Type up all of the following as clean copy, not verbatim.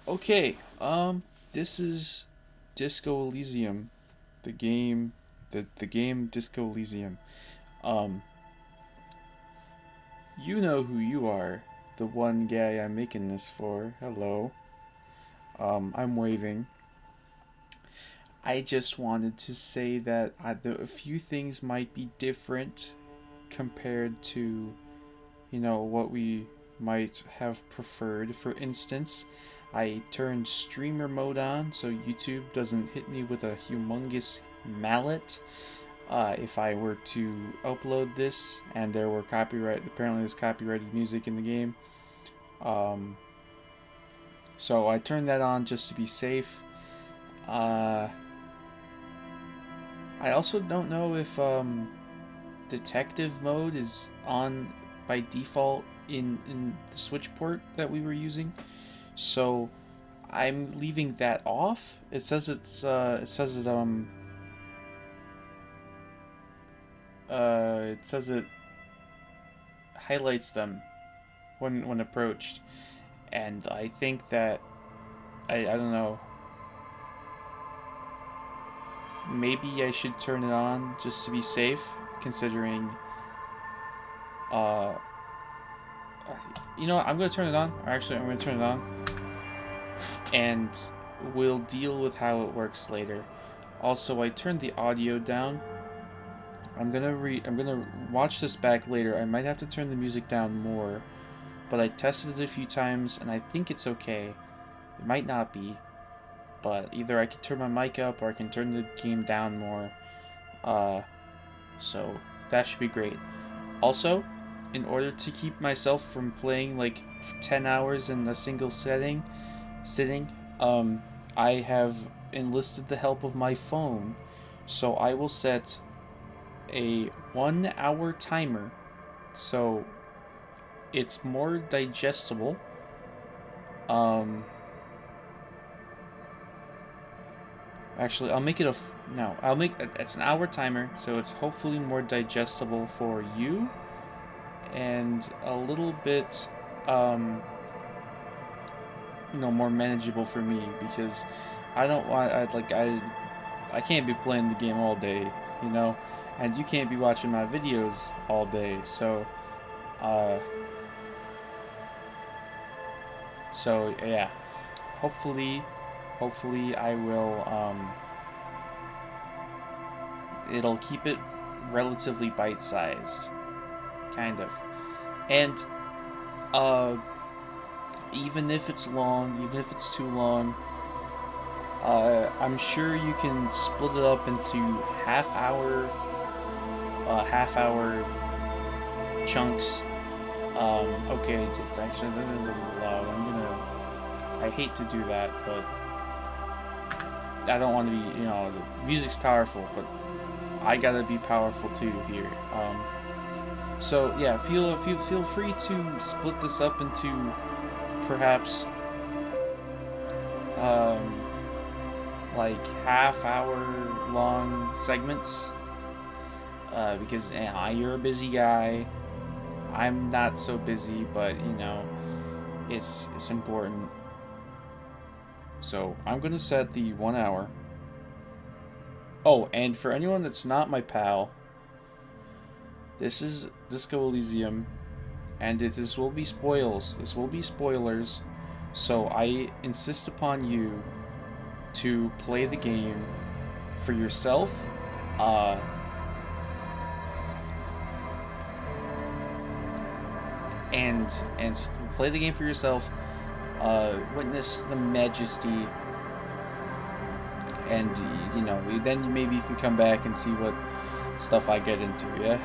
Okay, this is Disco Elysium, the game, the game Disco Elysium. Um, you know who you are, the one guy I'm making this for. Hello. I'm waving. I just wanted to say that a few things might be different compared to, what we might have preferred. For instance, I turned streamer mode on so YouTube doesn't hit me with a humongous mallet if I were to upload this and there were apparently there's copyrighted music in the game. Um, so I turned that on just to be safe. Uh, I also don't know if detective mode is on by default in the Switch port that we were using. So I'm leaving that off. It says it highlights them when approached, and I think that I don't know. Maybe I should turn it on just to be safe, considering. Uh, I'm gonna turn it on. Or actually, I'm gonna turn it on, and we'll deal with how it works later. Also, I turned the audio down. I'm gonna watch this back later. I might have to turn the music down more, but I tested it a few times and I think it's okay. It might not be, but either I can turn my mic up or I can turn the game down more. Uh, so that should be great. Also, in order to keep myself from playing like 10 hours in a single sitting, I have enlisted the help of my phone. So I will set a 1 hour timer so it's more digestible. Um, Actually, I'll make it no. I'll make it's an hour timer, so it's hopefully more digestible for you and a little bit, um, more manageable for me because I don't want I can't be playing the game all day, you know, and you can't be watching my videos all day, uh, so yeah. Hopefully, hopefully I will it'll keep it relatively bite-sized, kind of. And uh even if it's long, even if it's too long, I'm sure you can split it up into half hour chunks. Okay, actually, this is a little loud. I hate to do that, but I don't want to be, the music's powerful, but I gotta be powerful too here. So yeah, feel free to split this up into perhaps um, like half-hour long segments. Because you're a busy guy. I'm not so busy, but it's important. So I'm gonna set the 1 hour. Oh, and for anyone that's not my pal, this is Disco Elysium, and this will be spoils. This will be spoilers. So I insist upon you to play the game for yourself. Uh, and play the game for yourself. Witness the majesty, and then maybe you can come back and see what stuff I get into. Yeah.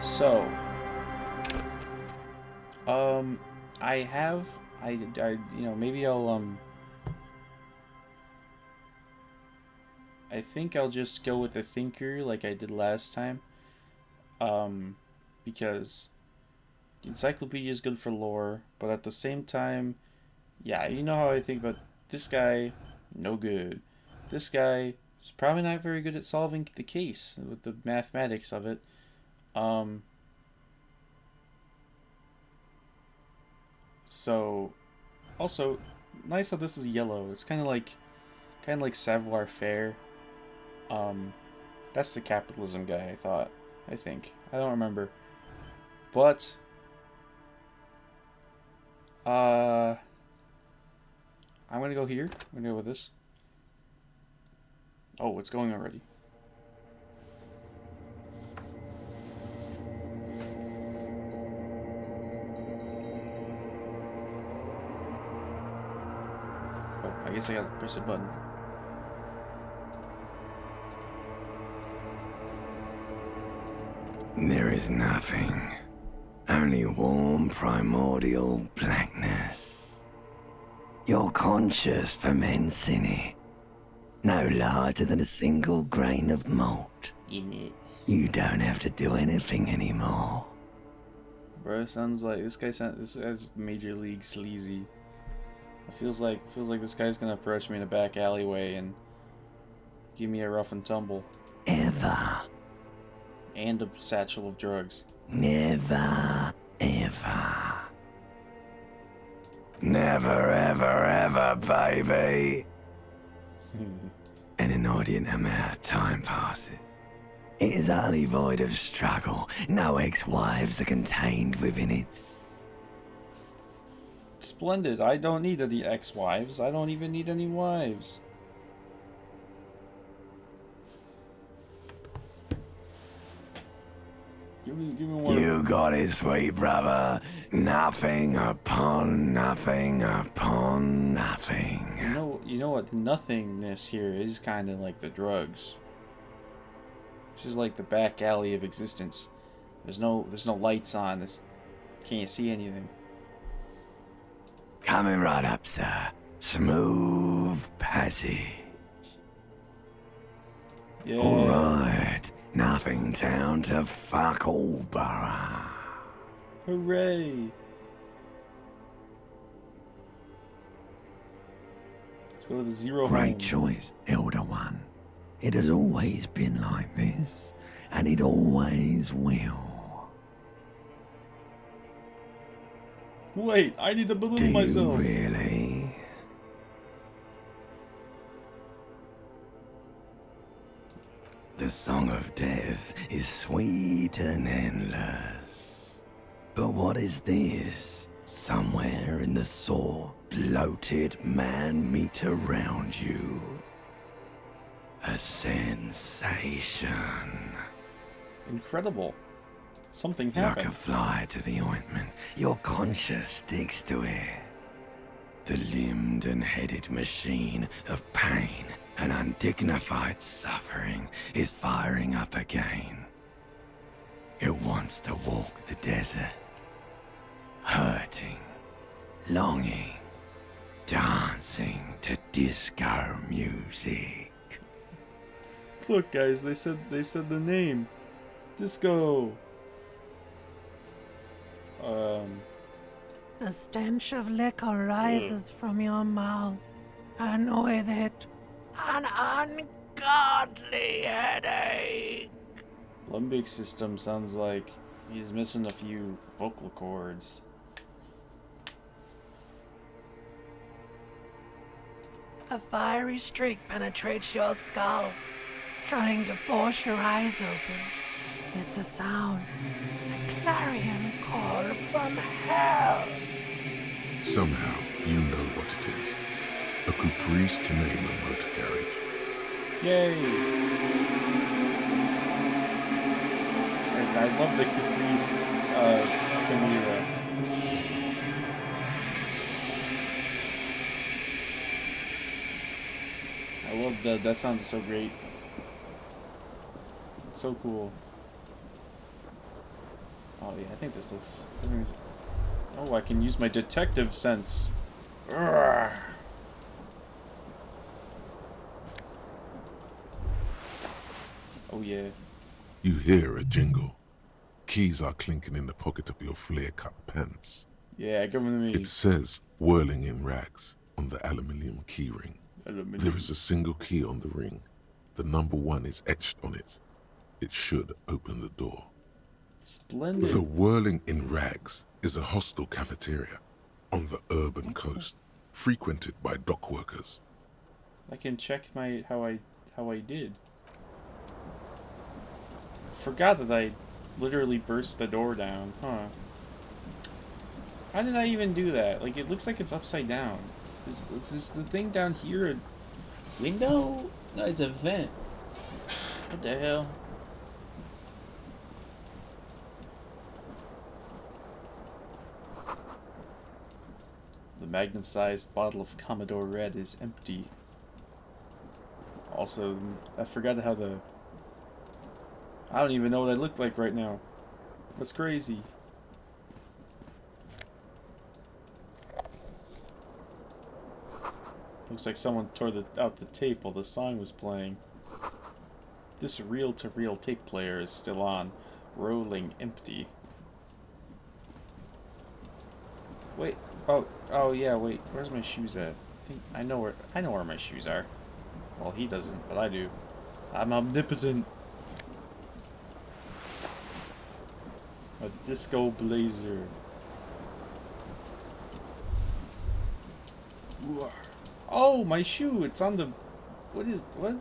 So, um, I have maybe I think I'll just go with a thinker like I did last time. Um, because the encyclopedia is good for lore, but at the same time, yeah, you know how I think about this guy, no good. This guy is probably not very good at solving the case with the mathematics of it. Um, so Also, nice how this is yellow. It's kind of like Savoir Faire. That's the capitalism guy. I think. I don't remember. But I'm gonna go here. I'm gonna go with this. Oh, it's going already. Oh, I guess I gotta press a button. There is nothing. Only warm primordial blackness. Your conscious ferments in it. No larger than a single grain of malt. In it. You don't have to do anything anymore. Bro, sounds like this guy's major league sleazy. It feels like this guy's gonna approach me in a back alleyway and give me a rough and tumble. Ever. And a satchel of drugs. Never, ever. Never, ever, ever, baby. An inordinate amount of time passes. It is utterly void of struggle. No ex-wives are contained within it. Splendid. I don't need any ex-wives. I don't even need any wives. Give me one. You got it, sweet brother. Nothing upon nothing upon nothing. You know what? The nothingness here is kind of like the drugs. This is like the back alley of existence. There's no lights on. Can't see anything. Coming right up, sir. Smooth passage. Yeah. All right. Nothing town to fuck all borough. Hooray! Let's go to the zero Great home. choice, Elder One. It has always been like this, and it always will. Wait, I need to Do balloon you myself. really? The song of death is sweet and endless. But what is this? Somewhere in the sore, bloated man meat around you. A sensation. Incredible. Something Like happened. a fly to the ointment, your conscience sticks to it. The limbed and headed machine of pain and undignified suffering is firing up again. It wants to walk the desert, hurting, longing, dancing to disco music. Look, guys, they said the name. Disco. The stench of liquor rises from your mouth, and with it, an ungodly headache. Limbic system sounds like he's missing a few vocal cords. A fiery streak penetrates your skull, trying to force your eyes open. It's a sound, a clarion call from hell. Somehow, you know what it is. A Caprice Canema motor carriage. Yay! I love the Caprice Chimera. I love that sounds so great. So cool. Oh yeah, I think this looks... Oh, I can use my detective sense. Urgh. Oh yeah. You hear a jingle. Keys are clinking in the pocket of your flare-cut pants. Yeah, give them to me. It says, whirling in rags, on the aluminium key ring. There is a single key on the ring. The number 1 is etched on it. It should open the door. Splendid. The whirling in rags is a hostel cafeteria on the urban coast. frequented by dock workers. I can check how I did. Forgot that I literally burst the door down, huh? How did I even do that? Like, it looks like it's upside down. Is the thing down here a window? No, it's a vent. What the hell? The magnum-sized bottle of Commodore Red is empty. Also, I forgot how the... I don't even know what I look like right now. That's crazy. Looks like someone tore out the tape while the song was playing. This reel-to-reel tape player is still on. Rolling empty. Wait. Oh yeah, wait. Where's my shoes at? I know where my shoes are. Well, he doesn't, but I do. I'm omnipotent. A disco blazer. Oh, my shoe! It's on the... What?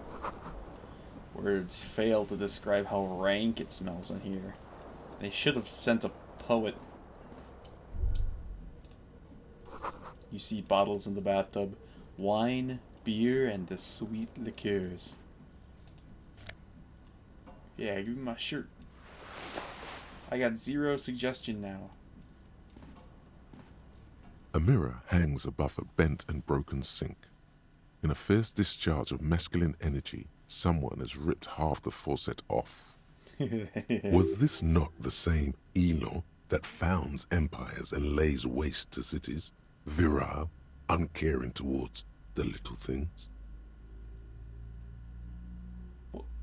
Words fail to describe how rank it smells in here. They should have sent a poet. You see bottles in the bathtub. Wine, beer, and the sweet liqueurs. Yeah, give me my shirt. I got 0 suggestion now. A mirror hangs above a bent and broken sink. In a fierce discharge of masculine energy, someone has ripped half the faucet off. Was this not the same Elo that founds empires and lays waste to cities? Virile, uncaring towards the little things?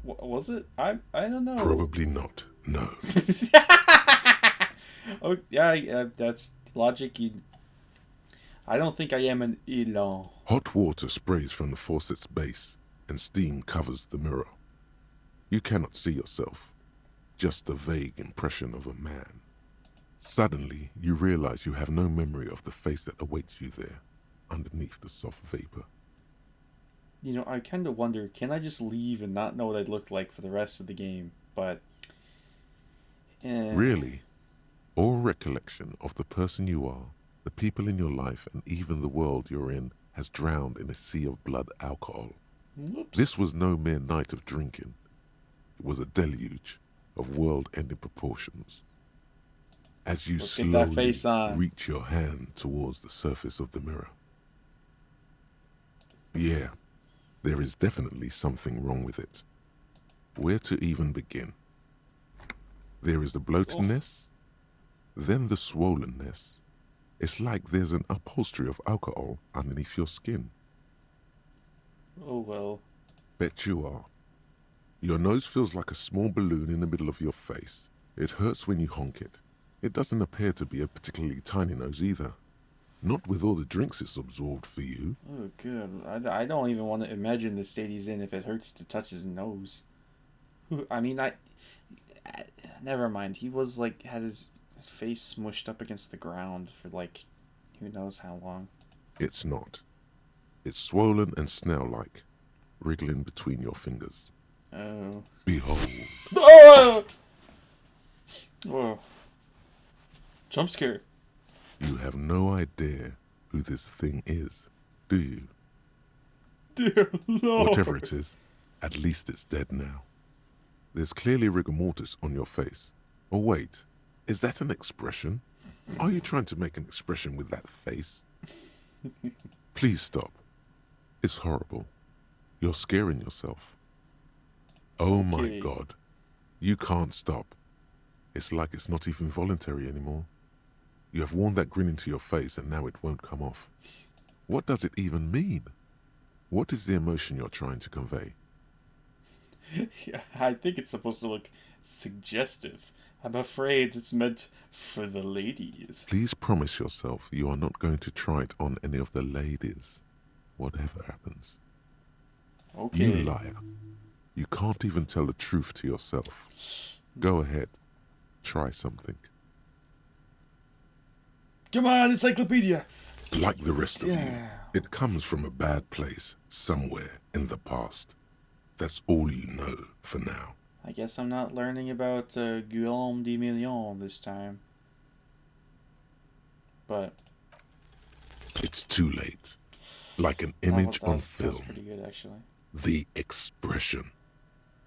Was it? I don't know. Probably not, no. Oh, yeah, that's logic. I don't think I am an Elon. Hot water sprays from the faucet's base, and steam covers the mirror. You cannot see yourself, just a vague impression of a man. Suddenly, you realize you have no memory of the face that awaits you there, underneath the soft vapor. You know, I kind of wonder, can I just leave and not know what I'd look like for the rest of the game? But... Really? All recollection of the person you are, the people in your life, and even the world you're in has drowned in a sea of blood alcohol. Whoops. This was no mere night of drinking. It was a deluge of world-ending proportions. As you slowly reach your hand towards the surface of the mirror. Yeah, there is definitely something wrong with it. Where to even begin? There is the bloatedness, then the swollenness. It's like there's an upholstery of alcohol underneath your skin. Oh well. Bet you are. Your nose feels like a small balloon in the middle of your face. It hurts when you honk it. It doesn't appear to be a particularly tiny nose either. Not with all the drinks it's absorbed for you. Oh, good. I don't even want to imagine the state he's in if it hurts to touch his nose. I mean, never mind. He was like, had his face smushed up against the ground for like, who knows how long. It's not. It's swollen and snail-like, wriggling between your fingers. Oh. Behold. Oh! Whoa. Jump scare. You have no idea who this thing is, do you? Dear Lord. Whatever it is, at least it's dead now. There's clearly rigor mortis on your face. Oh wait, is that an expression? Are you trying to make an expression with that face? Please stop. It's horrible. You're scaring yourself. Oh my God. You can't stop. It's like it's not even voluntary anymore. You have worn that grin into your face and now it won't come off. What does it even mean? What is the emotion you're trying to convey? Yeah, I think it's supposed to look suggestive. I'm afraid it's meant for the ladies. Please promise yourself you are not going to try it on any of the ladies, whatever happens. Okay. You liar. You can't even tell the truth to yourself. Go ahead. Try something. Come on, encyclopedia! Like the rest of you. Yeah. It comes from a bad place somewhere in the past. That's all you know for now. I guess I'm not learning about Guillaume de Million this time. But It's too late. Like an that was, image that on was, that was film, pretty good, actually. the expression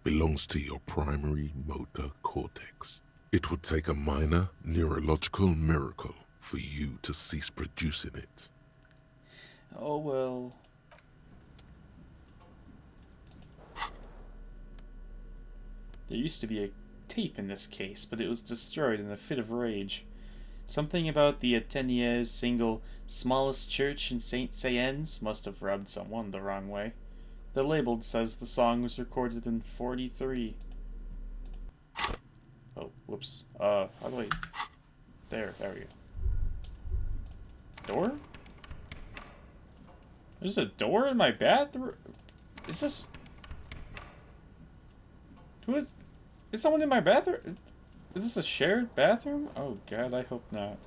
belongs to your primary motor cortex. It would take a minor neurological miracle for you to cease producing it. Oh well. There used to be a tape in this case, but it was destroyed in a fit of rage. Something about the Athéniers single "Smallest Church in Saint Saëns" must have rubbed someone the wrong way. The label says the song was recorded in 43. Oh, whoops. How do I... There we go. Door? There's a door in my bathroom? Is this... Who is... Is someone in my bathroom? Is this a shared bathroom? Oh god, I hope not.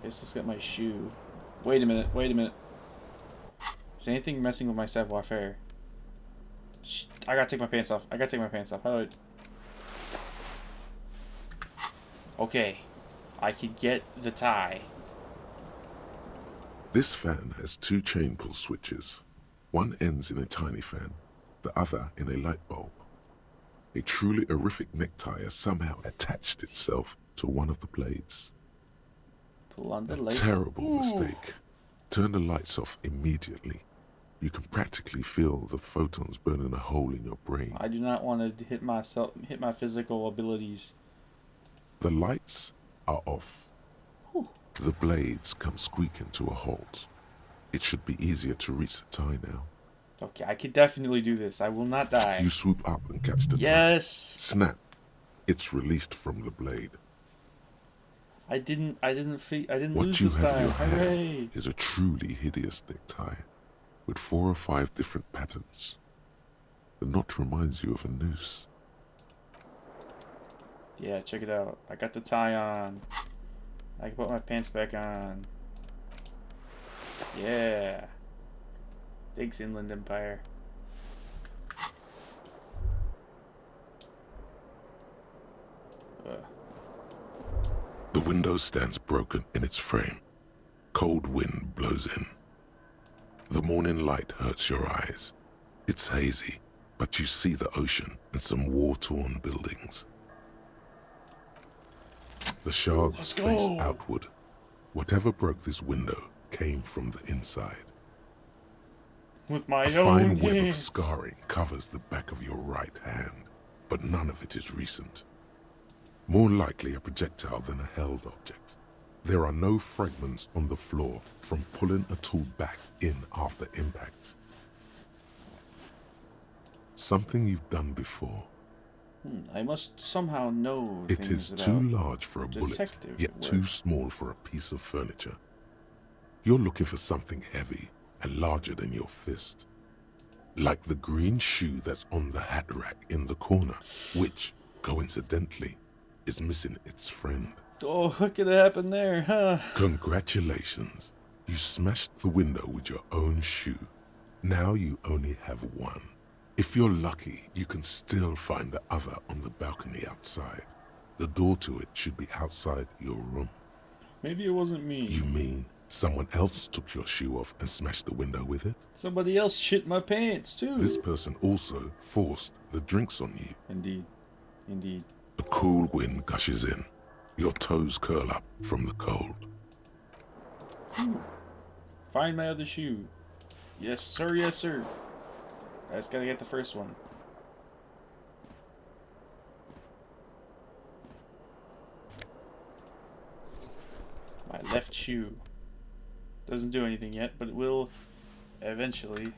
Guess let's get my shoe. Wait a minute. Is anything messing with my savoir-faire? I gotta take my pants off. How do I... Okay. I could get the tie. This fan has 2 chain pull switches. One ends in a tiny fan, the other in a light bulb. A truly horrific necktie has somehow attached itself to one of the blades. Pull on the A light. terrible Ooh. mistake. Turn the lights off immediately. You can practically feel the photons burning a hole in your brain. I do not want to hit my physical abilities. The lights are off. Whew. The blades come squeaking to a halt. It should be easier to reach the tie now. Okay, I could definitely do this. I will not die. You swoop up and catch the tie. Yes. Snap. It's released from the blade. I didn't What lose you this have in time. your hand Hooray. is a truly hideous necktie with 4 or 5 different patterns. The knot reminds you of a noose. Yeah, check it out. I got the tie on. I can put my pants back on. Yeah. Thanks, Inland Empire. The window stands broken in its frame. Cold wind blows in. The morning light hurts your eyes. It's hazy, but you see the ocean and some war-torn buildings. The shards face outward. Whatever broke this window came from the inside. With my A own fine web of hands. scarring covers the back of your right hand, but none of it is recent. More likely a projectile than a held object. There are no fragments on the floor from pulling a tool back in after impact. Something you've done before. I must somehow know It things is too about large for a bullet, detective yet work. too small for a piece of furniture. You're looking for something heavy and larger than your fist. Like the green shoe that's on the hat rack in the corner, which, coincidentally, is missing its friend. Oh, what could happen there, huh? Congratulations. You smashed the window with your own shoe. Now you only have one. If you're lucky, you can still find the other on the balcony outside. The door to it should be outside your room. Maybe it wasn't me. You mean someone else took your shoe off and smashed the window with it? Somebody else shit my pants, too. This person also forced the drinks on you. Indeed. Indeed. A cool wind gushes in. Your toes curl up from the cold. Find my other shoe. Yes, sir, yes, sir. I just gotta get the first one. My left shoe. Doesn't do anything yet, but it will eventually.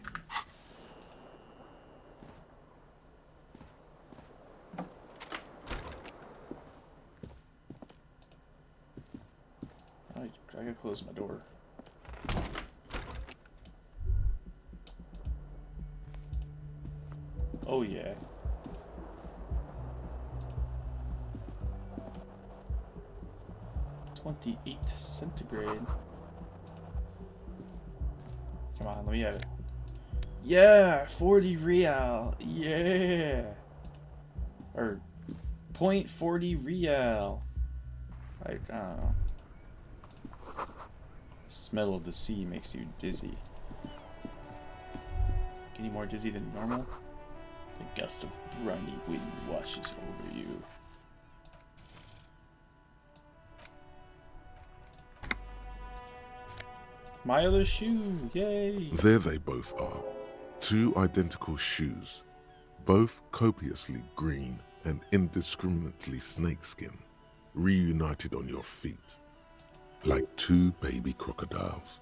I gotta close my door. Oh yeah. 28 centigrade. Come on, let me have it. Yeah, 40 real. Yeah. Or 0.40 real. Like, I don't know. Smell of the sea makes you dizzy. Any more dizzy than normal? The gust of briny wind washes over you. My other shoe! Yay! There they both are. Two identical shoes, both copiously green and indiscriminately snakeskin, reunited on your feet, like two baby crocodiles.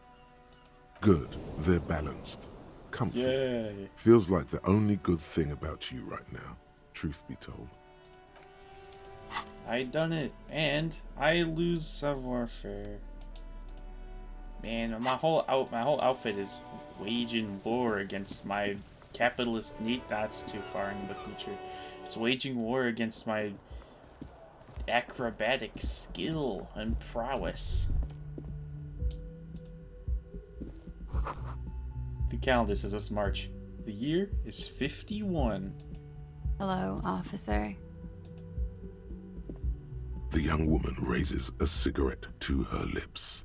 Good, they're balanced, comfy. Yay! Feels like the only good thing about you right now, truth be told. I done it, and I lose savoir-faire. Man, my whole outfit is waging war against my capitalist need. That's too far into the future. It's waging war against my acrobatic skill and prowess. The calendar says it's March. The year is 51. Hello, officer. The young woman raises a cigarette to her lips.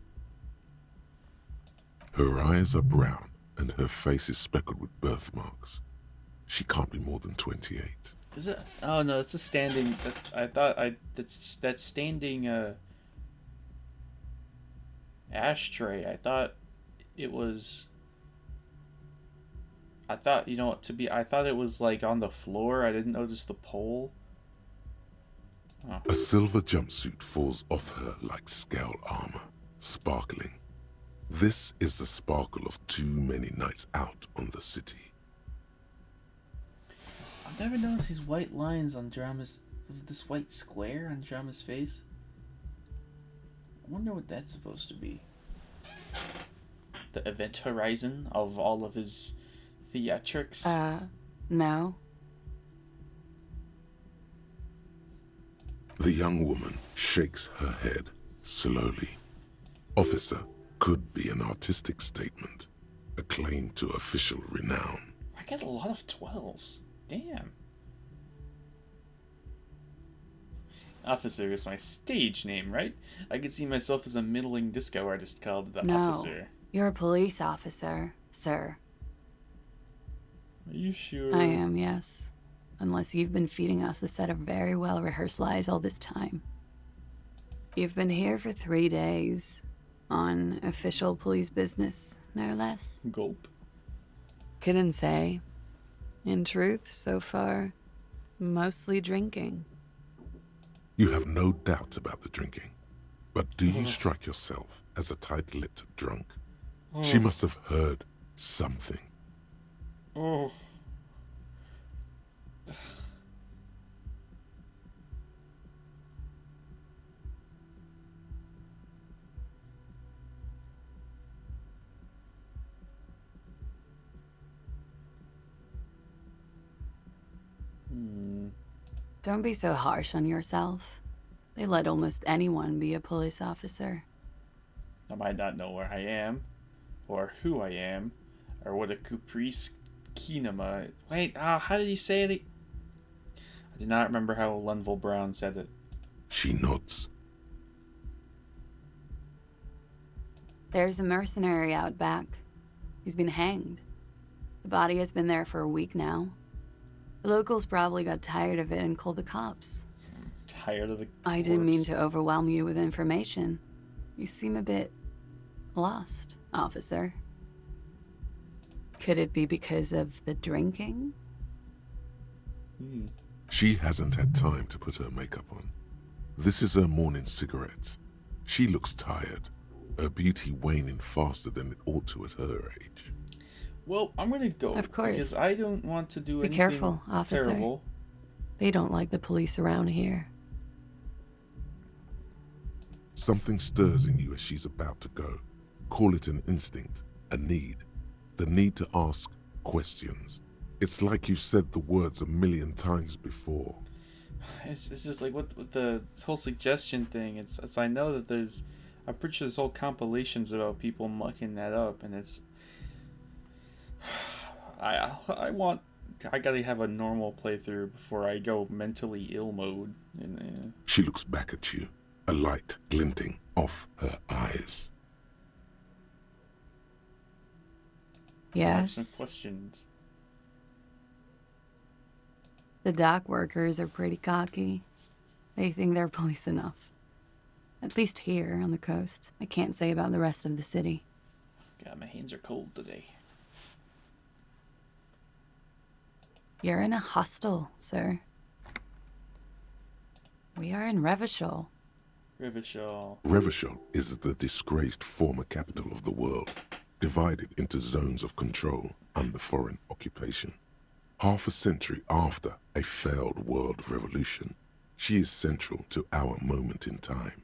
Her eyes are brown and her face is speckled with birthmarks. She can't be more than 28. Is it? Oh no, it's a standing. That's standing ashtray. I thought it was. I thought I thought it was like on the floor. I didn't notice the pole. Oh. A silver jumpsuit falls off her like scale armor, sparkling. This is the sparkle of too many nights out on the city. I've never noticed these white lines on this white square on Drama's face. I wonder what that's supposed to be. The event horizon of all of his theatrics? No. The young woman shakes her head slowly. Officer could be an artistic statement, a claim to official renown. I get a lot of 12s. Damn. Officer is my stage name, right? I could see myself as a middling disco artist called the Officer. You're a police officer, sir. Are you sure? I am, yes. Unless you've been feeding us a set of very well-rehearsed lies all this time. You've been here for 3 days. On official police business, no less. Gulp. Couldn't say. In truth, so far, mostly drinking. You have no doubt about the drinking. But do you strike yourself as a tight-lipped drunk? She must have heard something. Oh. Don't be so harsh on yourself. They let almost anyone be a police officer. I might not know where I am, or who I am, or what a caprice kinema. Wait, how did he say it? I do not remember how Lunville Brown said it. She nods. There's a mercenary out back. He's been hanged. The body has been there for a week now. The locals probably got tired of it and called the cops. Tired of the corpse. I didn't mean to overwhelm you with information. You seem a bit lost, officer. Could it be because of the drinking? She hasn't had time to put her makeup on. This is her morning cigarette. She looks tired, her beauty waning faster than it ought to at her age. Well, I'm gonna go. Of course. Because I don't want to do Be anything careful, officer. terrible. They don't like the police around here. Something stirs in you as she's about to go. Call it an instinct, a need. The need to ask questions. It's like you said the words a million times before. It's just like with the whole suggestion thing. It's I know that there's, I'm pretty sure there's whole compilations about people mucking that up, and it's I want, I gotta have a normal playthrough before I go mentally ill mode. And, She looks back at you, a light glinting off her eyes. I have Yes. some questions. The dock workers are pretty cocky. They think they're police enough. At least here on the coast. I can't say about the rest of the city. God, my hands are cold today. You're in a hostel, sir. We are in Revachol. Revachol. Revachol is the disgraced former capital of the world, divided into zones of control under foreign occupation. Half a century after a failed world revolution, she is central to our moment in time.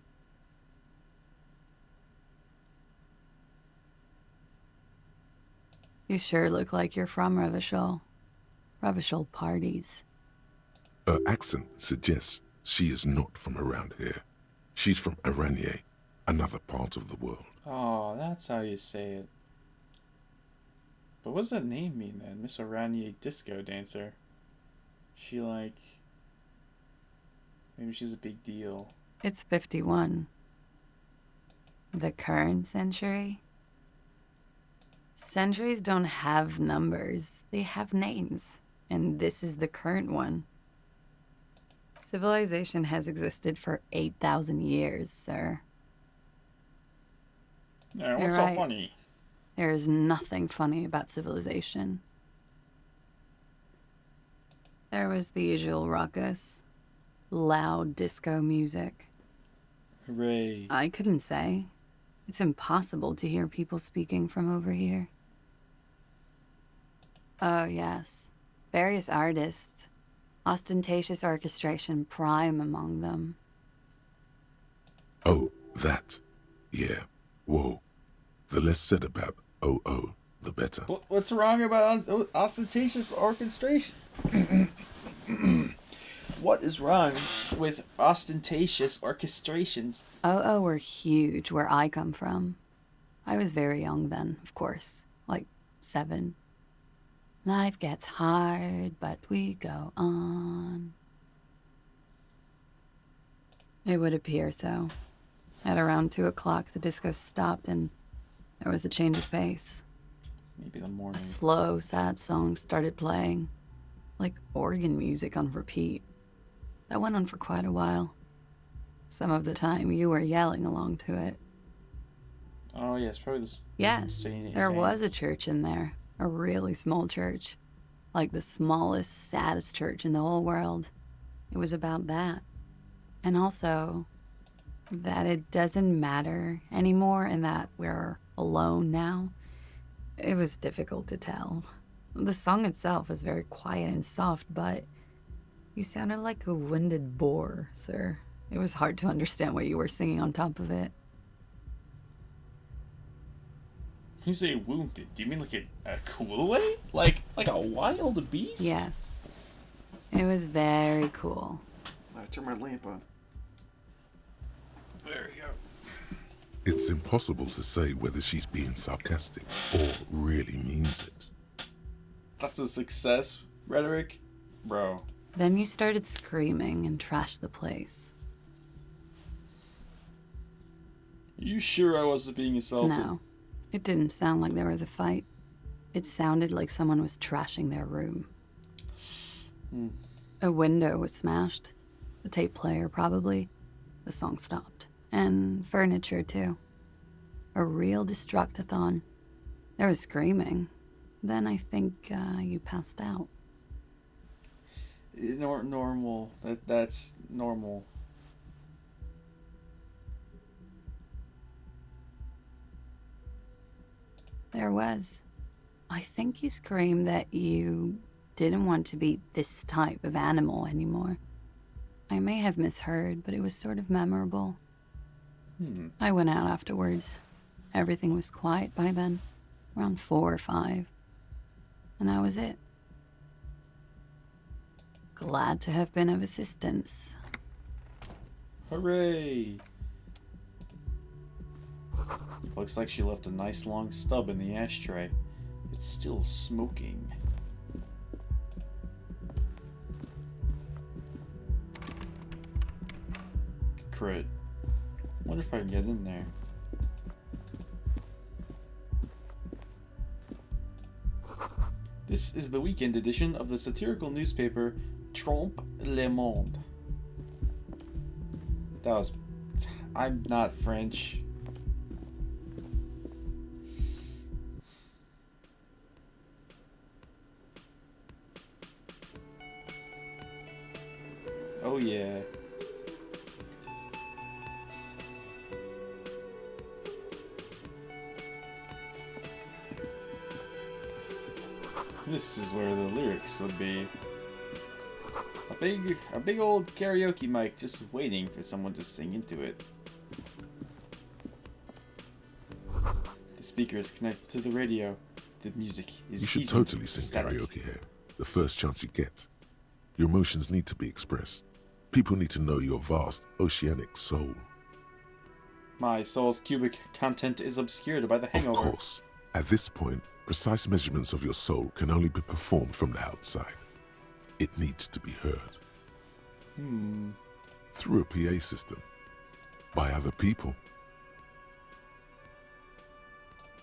You sure look like you're from Revachol. Revachol parties. Her accent suggests she is not from around here. She's from Aranye, another part of the world. Oh, that's how you say it. But what does that name mean then? Miss Aranye Disco Dancer. She like... Maybe she's a big deal. It's 51. The current century? Centuries don't have numbers. They have names. And this is the current one. Civilization has existed for 8,000 years, sir. Yeah, what's You're so right. funny? There is nothing funny about civilization. There was the usual ruckus. Loud disco music. Hooray. I couldn't say. It's impossible to hear people speaking from over here. Oh, yes. Various artists. Ostentatious orchestration prime among them. Oh, that. Yeah. Whoa. The less said about OO, the better. What's wrong about ostentatious orchestration? What is wrong with ostentatious orchestrations? Oh, were huge where I come from. I was very young then, of course. Like 7. Life gets hard, but we go on. It would appear so. At around 2 o'clock, the disco stopped and there was a change of pace. Maybe the A morning. slow, sad song started playing, like organ music on repeat. That went on for quite a while. Some of the time, you were yelling along to it. Oh yes, probably this. Yes, there was a church in there. A really small church. Like the smallest, saddest church in the whole world. It was about that. And also, that it doesn't matter anymore and that we're alone now. It was difficult to tell. The song itself was very quiet and soft, but you sounded like a winded boar, sir. It was hard to understand what you were singing on top of it. You say wounded? Do you mean like a cool way? Like a wild beast? Yes. It was very cool. I turn my lamp on. There you go. It's impossible to say whether she's being sarcastic or really means it. That's a success, rhetoric, bro. Then you started screaming and trashed the place. You sure I wasn't being assaulted? No, it didn't sound like there was a fight. It sounded like someone was trashing their room. A window was smashed. The tape player, probably. The song stopped. And furniture, too. A real destructathon. There was screaming. Then I think you passed out. Normal. That's normal. There was. I think you screamed that you didn't want to be this type of animal anymore. I may have misheard, but it was sort of memorable. I went out afterwards. Everything was quiet by then, around 4 or 5. And that was it. Glad to have been of assistance. Hooray! Looks like she left a nice long stub in the ashtray. It's still smoking. Crit. Wonder if I can get in there. This is the weekend edition of the satirical newspaper Trompe le Monde. That was... I'm not French. Oh yeah. This is where the lyrics would be. A big old karaoke mic just waiting for someone to sing into it. The speaker is connected to the radio. The music is You should seasoned totally sing static. karaoke here, the first chance you get. Your emotions need to be expressed. People need to know your vast, oceanic soul. My soul's cubic content is obscured by the Of hangover. course, at this point, precise measurements of your soul can only be performed from the outside. It needs to be heard. Through a PA system. By other people.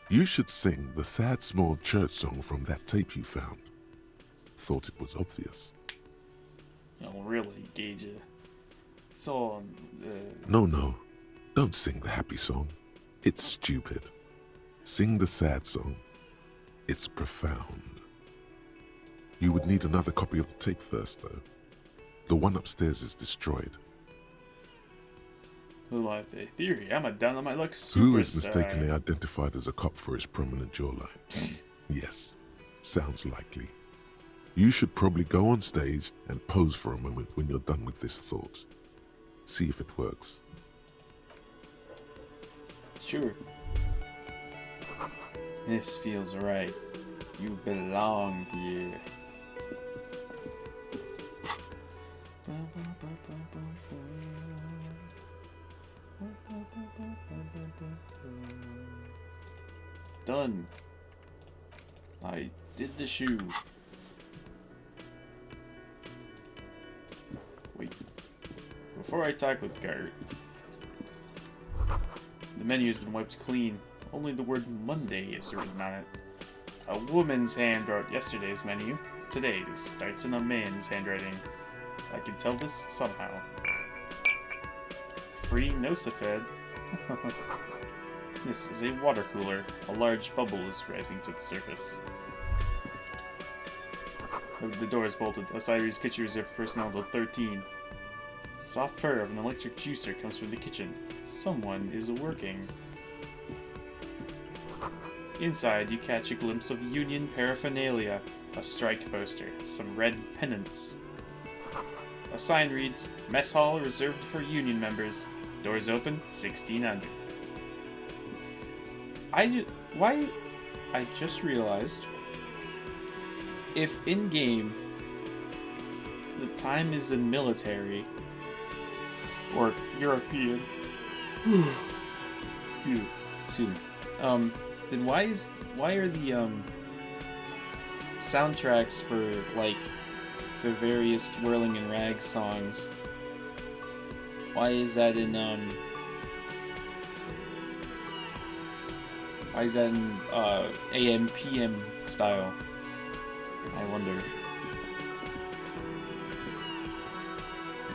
You should sing the sad small church song from that tape you found. Thought it was obvious. Oh, really, Gage? So, No. Don't sing the happy song. It's stupid. Sing the sad song. It's profound. You would need another copy of the tape first, though. The one upstairs is destroyed. like a theory, I'm a dynamite luck superstar. Who is mistakenly identified as a cop for his prominent jawline? Yes, sounds likely. You should probably go on stage and pose for a moment when you're done with this thought. See if it works. Sure. This feels right. You belong here. Done. I did the shoe. Wait. Before I talk with Gart, the menu has been wiped clean. Only the word Monday is written on it. A woman's hand wrote yesterday's menu. Today starts in a man's handwriting. I can tell this somehow. Free Nosafed. This is a water cooler. A large bubble is rising to the surface. The door is bolted. Aside reads kitchen reserved for personnel until 13. Soft purr of an electric juicer comes from the kitchen. Someone is working. Inside, you catch a glimpse of union paraphernalia, a strike poster, some red pennants. A sign reads, Mess Hall reserved for union members. Doors open, 1600. I just realized, if in-game, the time is in military, or European, excuse me, then why are the soundtracks for like the various Whirling and Rag songs? Why is that in AM PM style? I wonder.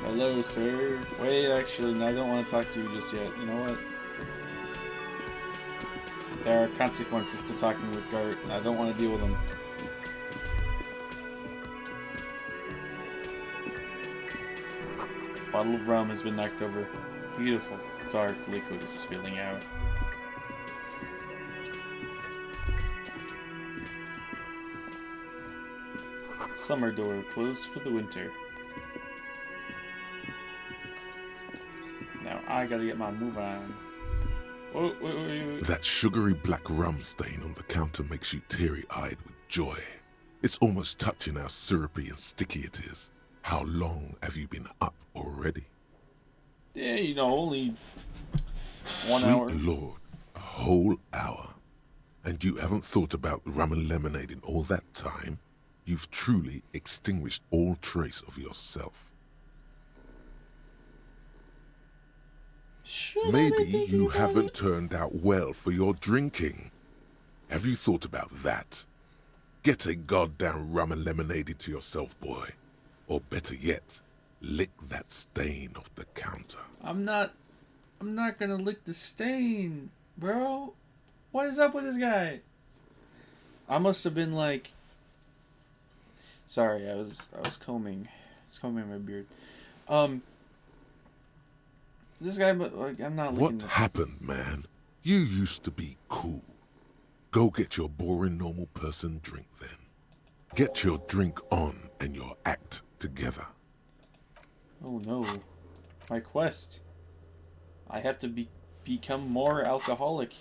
Hello, sir. Wait, actually, no, I don't want to talk to you just yet. You know what? There are consequences to talking with Gart, and I don't want to deal with them. Bottle of rum has been knocked over. Beautiful, dark liquid is spilling out. Summer door closed for the winter. Now I gotta get my move on. Whoa, wait. That sugary black rum stain on the counter makes you teary-eyed with joy. It's almost touching how syrupy and sticky it is. How long have you been up already? Yeah, you know, only 1 Sweet hour. Lord, a whole hour. And you haven't thought about rum and lemonade in all that time? You've truly extinguished all trace of yourself. Should I Maybe be thinking you about haven't it? turned out well for your drinking. Have you thought about that? Get a goddamn rum and lemonade into yourself, boy. Or better yet, lick that stain off the counter. I'm not gonna lick the stain, bro. What is up with this guy? I must have been like. Sorry, I was combing my beard. This guy, but like, I'm not licking. What happened, man? You used to be cool. Go get your boring normal person drink then. Get your drink on and your act together. Oh no, my quest. I have to become more alcoholic.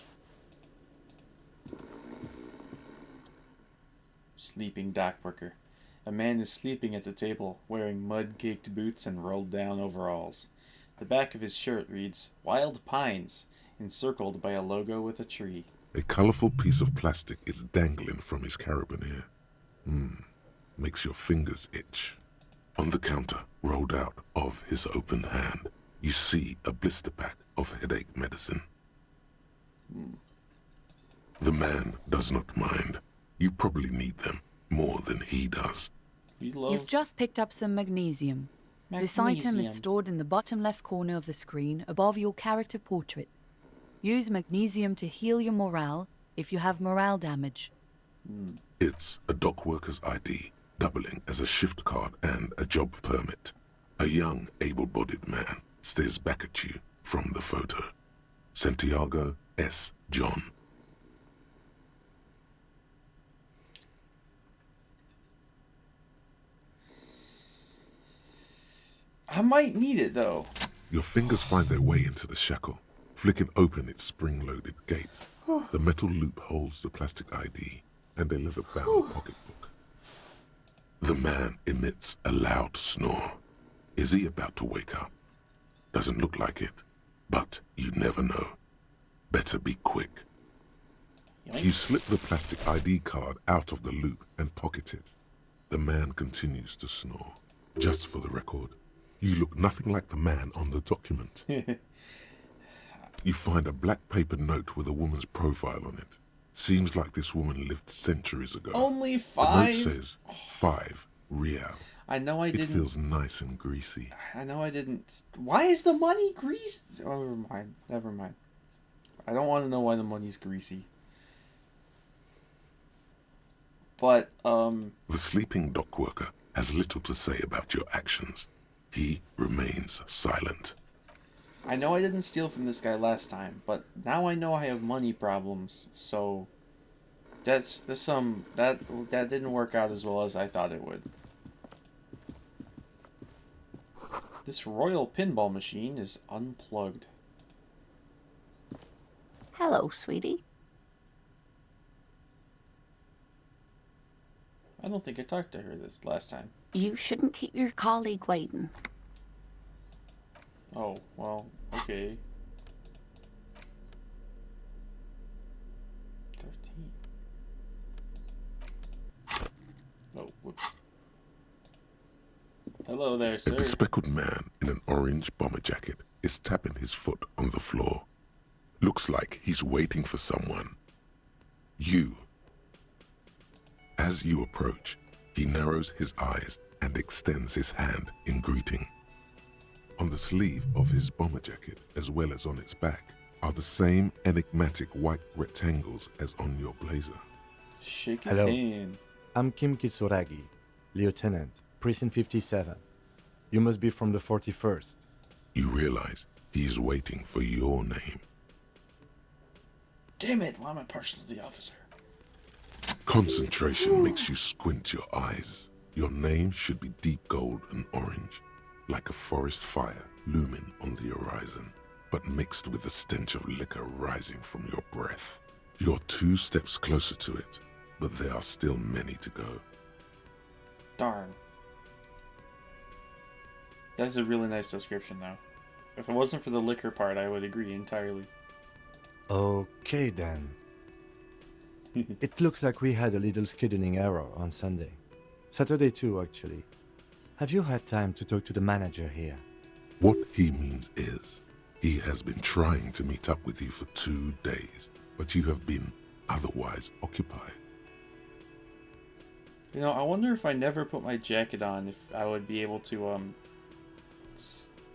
Sleeping dock worker. A man is sleeping at the table, wearing mud-caked boots and rolled-down overalls. The back of his shirt reads, Wild Pines, encircled by a logo with a tree. A colorful piece of plastic is dangling from his carabiner. Makes your fingers itch. On the counter, rolled out of his open hand, you see a blister pack of headache medicine. The man does not mind. You probably need them more than he does. We love You've just picked up some magnesium. This item is stored in the bottom left corner of the screen above your character portrait. Use magnesium to heal your morale if you have morale damage. It's a dock worker's ID, doubling as a shift card and a job permit. A young, able-bodied man stares back at you from the photo. Santiago S. John. I might need it though. Your fingers find their way into the shackle, flicking open its spring-loaded gate. The metal loop holds the plastic ID and a leather-bound pocketbook. The man emits a loud snore. Is he about to wake up? Doesn't look like it, but you never know. Better be quick. You slip the plastic ID card out of the loop and pocket it. The man continues to snore. Just for the record, you look nothing like the man on the document. You find a black paper note with a woman's profile on it. Seems like this woman lived centuries ago. Only The 5? note says 5 real. I know I It didn't. feels nice and greasy. I know I didn't. Why is the money greasy? Oh, never mind. Never mind. I don't want to know why the money's greasy. But, The sleeping dock worker has little to say about your actions. He remains silent. I know I didn't steal from this guy last time, but now I know I have money problems, so that didn't work out as well as I thought it would. This royal pinball machine is unplugged. Hello, sweetie. I don't think I talked to her this last time. You shouldn't keep your colleague waiting. Oh, well, okay. 13. Oh, whoops. Hello there, A sir. bespectacled man in an orange bomber jacket is tapping his foot on the floor. Looks like he's waiting for someone. You. As you approach, he narrows his eyes and extends his hand in greeting. On the sleeve of his bomber jacket, as well as on its back, are the same enigmatic white rectangles as on your blazer. Shake his Hello. hand. I'm Kim Kitsuragi, Lieutenant, Precinct 57. You must be from the 41st. You realize he's waiting for your name. Damn it, why am I partial to the officer? Concentration makes you squint your eyes. Your name should be deep gold and orange, like a forest fire looming on the horizon, but mixed with the stench of liquor rising from your breath. You're 2 steps closer to it, but there are still many to go. Darn. That's a really nice description, though. If it wasn't for the liquor part, I would agree entirely. Okay then. It looks like we had a little scheduling error on Sunday. Saturday too, actually. Have you had time to talk to the manager here? What he means is, he has been trying to meet up with you for 2 days, but you have been otherwise occupied. You know, I wonder if I never put my jacket on, if I would be able to,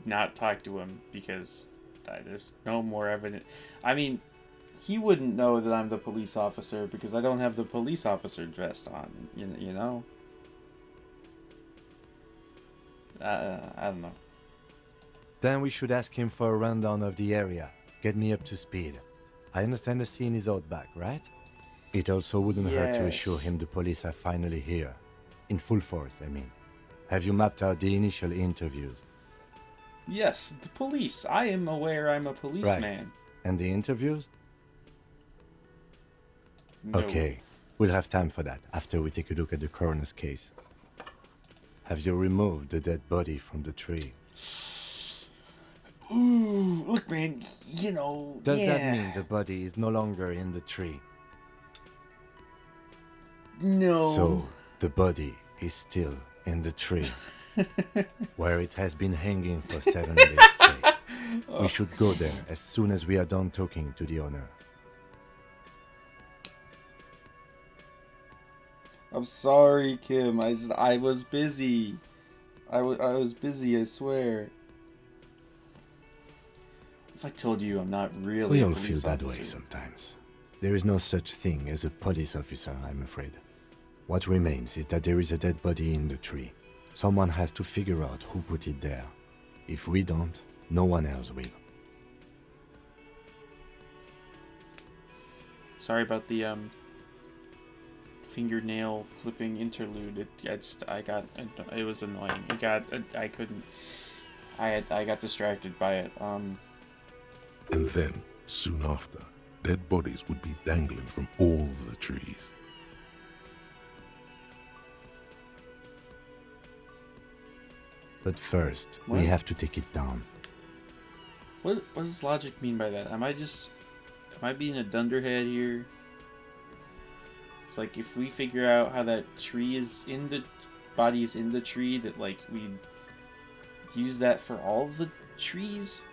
not talk to him, because there's no more evidence. I mean, he wouldn't know that I'm the police officer because I don't have the police officer dressed on, you know? I don't know. Then we should ask him for a rundown of the area. Get me up to speed. I understand the scene is out back, right? It also wouldn't hurt to assure Yes. him the police are finally here. In full force, I mean. Have you mapped out the initial interviews? Yes, the police. I am aware I'm a policeman. And the interviews? No. Okay, we'll have time for that after we take a look at the coroner's case. Have you removed the dead body from the tree? Ooh, look, man, you know, Does that mean the body is no longer in the tree? No. So, the body is still in the tree, where it has been hanging for 7 days straight. We should go there as soon as we are done talking to the owner. I'm sorry, Kim. I was busy. I was busy, I swear. If I told you I'm not really We a all feel police that officer. way sometimes. There is no such thing as a police officer, I'm afraid. What remains is that there is a dead body in the tree. Someone has to figure out who put it there. If we don't, no one else will. Sorry about the fingernail clipping interlude. It was annoying. I got distracted by it. And then, soon after, dead bodies would be dangling from all the trees. But first, What? we have to take it down. What does logic mean by that? Am I being a dunderhead here? It's like if we figure out how that tree is in the body is in the tree, that like we use that for all the trees.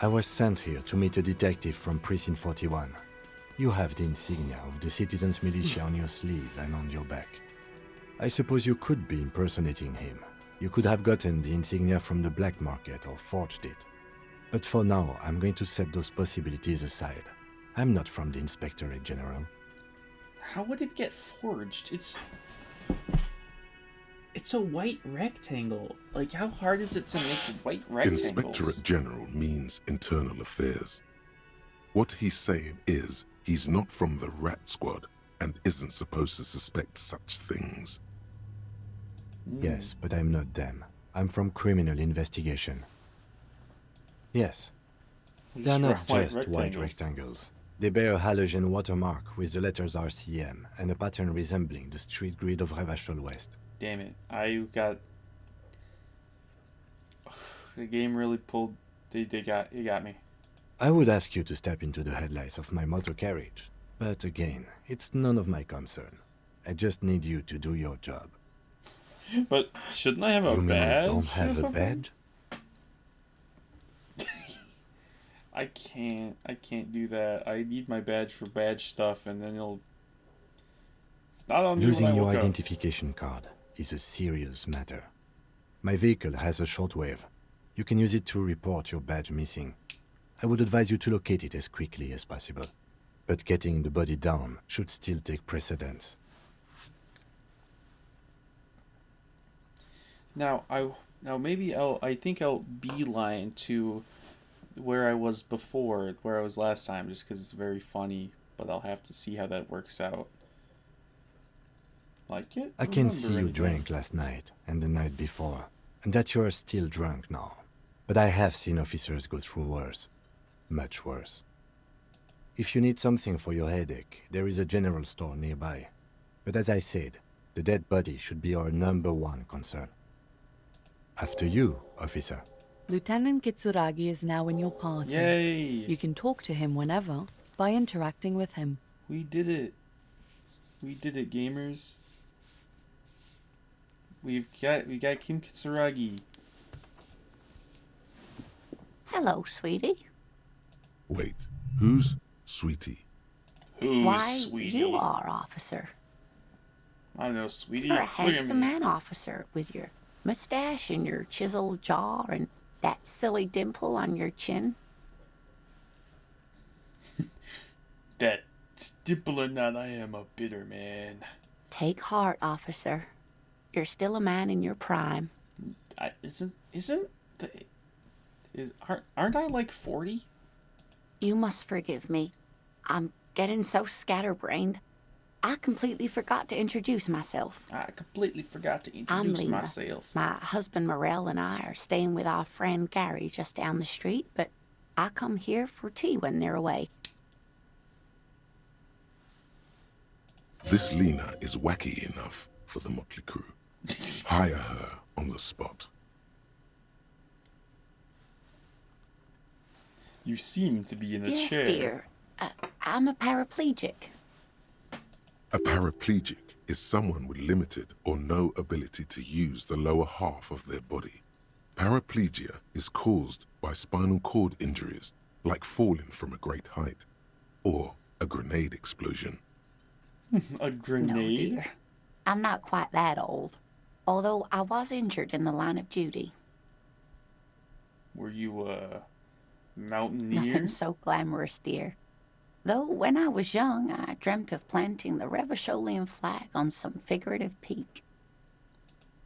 I was sent here to meet a detective from Precinct 41. You have the insignia of the Citizens Militia on your sleeve and on your back. I suppose you could be impersonating him. You could have gotten the insignia from the black market or forged it. But for now, I'm going to set those possibilities aside. I'm not from the Inspectorate General. How would it get forged? It's a white rectangle. Like, how hard is it to make white rectangles? Inspectorate General means internal affairs. What he's saying is, he's not from the Rat Squad and isn't supposed to suspect such things. Yes, but I'm not them. I'm from criminal investigation. Yes, they're not just white rectangles. They bear a halogen watermark with the letters RCM and a pattern resembling the street grid of Revachol West. Damn it. The game really pulled... It got me. I would ask you to step into the headlights of my motor carriage, but again, it's none of my concern. I just need you to do your job. But shouldn't I have a You mean badge? you don't or have a something? badge? I can't do that. I need my badge for badge stuff, and then it's not on me when I Losing your woke up. identification card is a serious matter. My vehicle has a shortwave. You can use it to report your badge missing. I would advise you to locate it as quickly as possible. But getting the body down should still take precedence. Now I think I'll beeline to where I was before, where I was last time, just because it's very funny. But I'll have to see how that works out. Like it. I can see you drank last night and the night before, and that you are still drunk now. But I have seen officers go through worse. Much worse. If you need something for your headache, there is a general store nearby. But as I said, the dead body should be our #1 concern. After you, officer. Lieutenant Kitsuragi is now in your party. Yay! You can talk to him whenever by interacting with him. We did it. We did it, gamers. We got Kim Kitsuragi. Hello, sweetie. Wait, who's Sweetie? Who's Why, Sweetie? you are, officer. I don't know, Sweetie. You're a Look at handsome me. man, officer, with your mustache and your chiseled jaw and that silly dimple on your chin. That stipple or not, I am a bitter man. Take heart, officer. You're still a man in your prime. Aren't I like 40? You must forgive me. I'm getting so scatterbrained. I completely forgot to introduce myself. I completely forgot to I'm introduce Lena. myself. My husband Morel and I are staying with our friend Gary just down the street, but I come here for tea when they're away. This Lena is wacky enough for the motley crew. Hire her on the spot. You seem to be in a Yes, chair. dear. I'm a paraplegic. A paraplegic is someone with limited or no ability to use the lower half of their body. Paraplegia is caused by spinal cord injuries, like falling from a great height, or a grenade explosion. A No, grenade? dear. I'm not quite that old. Although I was injured in the line of duty. Were you a mountaineer? Nothing so glamorous, dear. Though when I was young, I dreamt of planting the Revacholian flag on some figurative peak.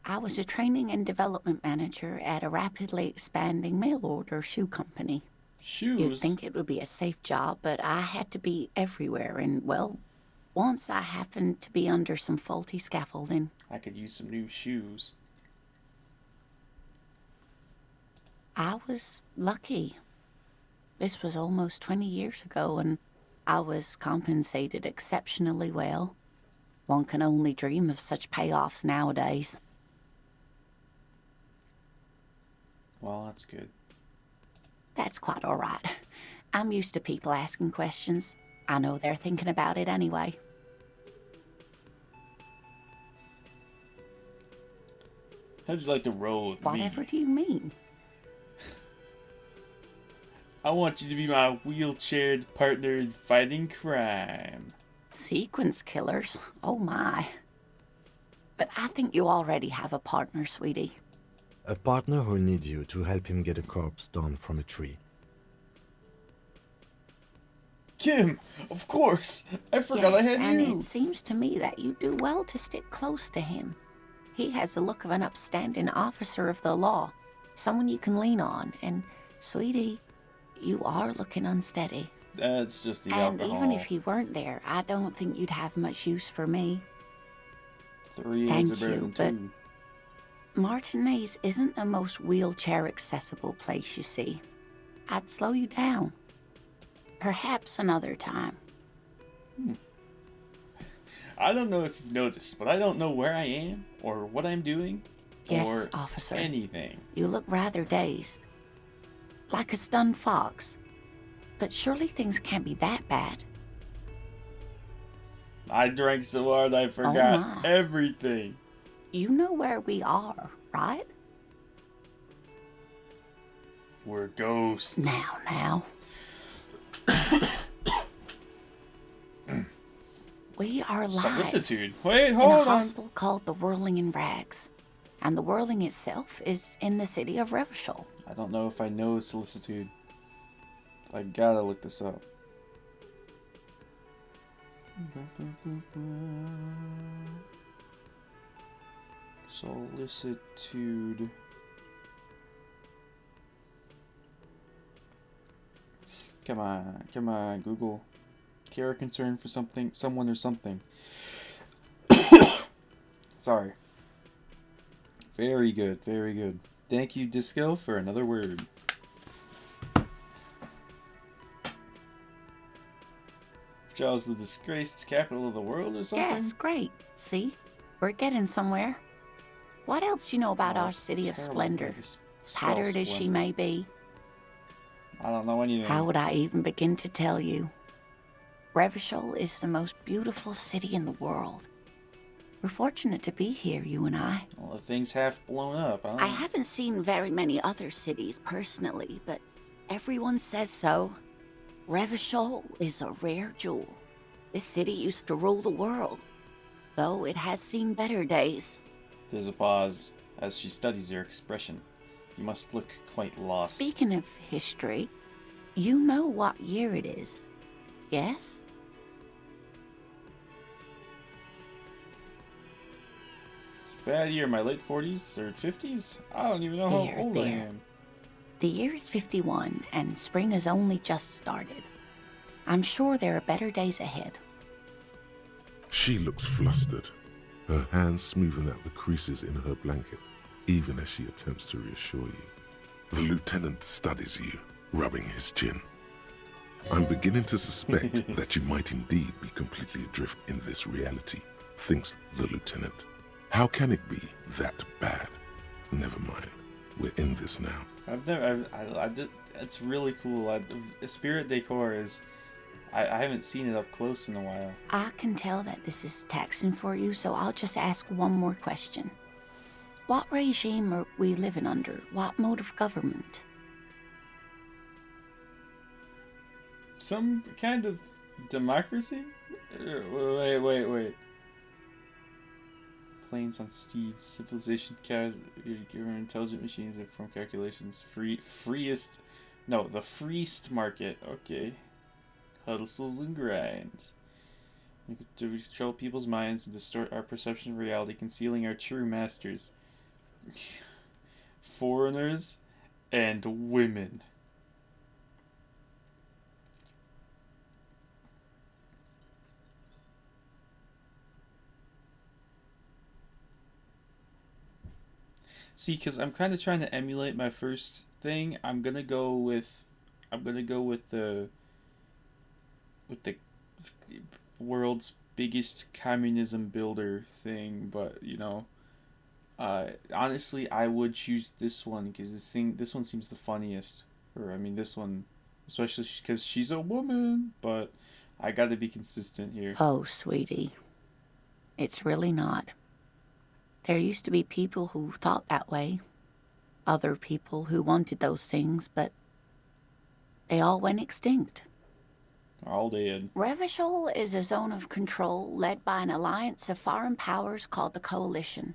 I was a training and development manager at a rapidly expanding mail-order shoe company. Shoes? You'd think it would be a safe job, but I had to be everywhere, and, well, once I happened to be under some faulty scaffolding. I could use some new shoes. I was lucky. This was almost 20 years ago, and I was compensated exceptionally well. One can only dream of such payoffs nowadays. Well, that's good. That's quite all right. I'm used to people asking questions. I know they're thinking about it anyway. How'd you like to roll with Whatever me? do you mean? I want you to be my wheelchaired partner in fighting crime. Sequence killers? Oh my. But I think you already have a partner, sweetie. A partner who needs you to help him get a corpse down from a tree. Kim, of course. I forgot I had and you. it seems to me that you do well to stick close to him. He has the look of an upstanding officer of the law, someone you can lean on. And, sweetie, you are looking unsteady. That's just the And alcohol. even if he weren't there, I don't think you'd have much use for me. 3 Thank eggs are better you, than but 2. Martinez isn't the most wheelchair-accessible place, you see. I'd slow you down. Perhaps another time. I don't know if you've noticed, but I don't know where I am, or what I'm doing, Yes, or officer. anything. You look rather dazed. Like a stunned fox. But surely things can't be that bad. I drank so hard I forgot my. everything. You know where we are, right? We're ghosts. Now. We are live Solicitude. Wait, in a hold on. hostel called the Whirling in Rags. And the Whirling itself is in the city of Revachol. I don't know if I know solicitude. I gotta look this up. Solicitude. Come on, Google. Care or concern for something, someone or something. Sorry. Very good, very good. Thank you, Disco, for another word. Jaws, the disgraced capital of the world or something? Yes, great. See? We're getting somewhere. What else you know about Oh, our it's city of terrible. splendor? Like, Tattered as she splendor. may be. I don't know anything. How would I even begin to tell you? Revachol is the most beautiful city in the world. We're fortunate to be here, you and I. Well, the thing's half blown up. I haven't seen very many other cities personally, but everyone says so. Revachol is a rare jewel. This city used to rule the world, though it has seen better days. There's a pause as she studies your expression. You must look quite lost. Speaking of history, you know what year it is, yes? It's a bad year, my late 40s or 50s? I don't even know how old I am. The year is 51, and spring has only just started. I'm sure there are better days ahead. She looks flustered, her hands smoothing out the creases in her blanket, even as she attempts to reassure you. The lieutenant studies you, rubbing his chin. I'm beginning to suspect that you might indeed be completely adrift in this reality, thinks the lieutenant. How can it be that bad? Never mind. We're in this now. It's really cool. Spirit Decor is... I haven't seen it up close in a while. I can tell that this is taxing for you, so I'll just ask one more question. What regime are we living under? What mode of government? Some kind of democracy? Wait. Planes on steeds, civilization, intelligent machines that perform calculations, the freest market, okay. Hustles and grinds. To control people's minds and distort our perception of reality, concealing our true masters. Foreigners and women. See, because I'm kind of trying to emulate my first thing. I'm gonna go with the world's biggest communism builder thing, but honestly, I would choose this one because this one seems the funniest. Or I mean, this one, especially because she's a woman. But I got to be consistent here. Oh, sweetie, it's really not. There used to be people who thought that way. Other people who wanted those things, but they all went extinct. All dead. Revachol is a zone of control led by an alliance of foreign powers called the Coalition.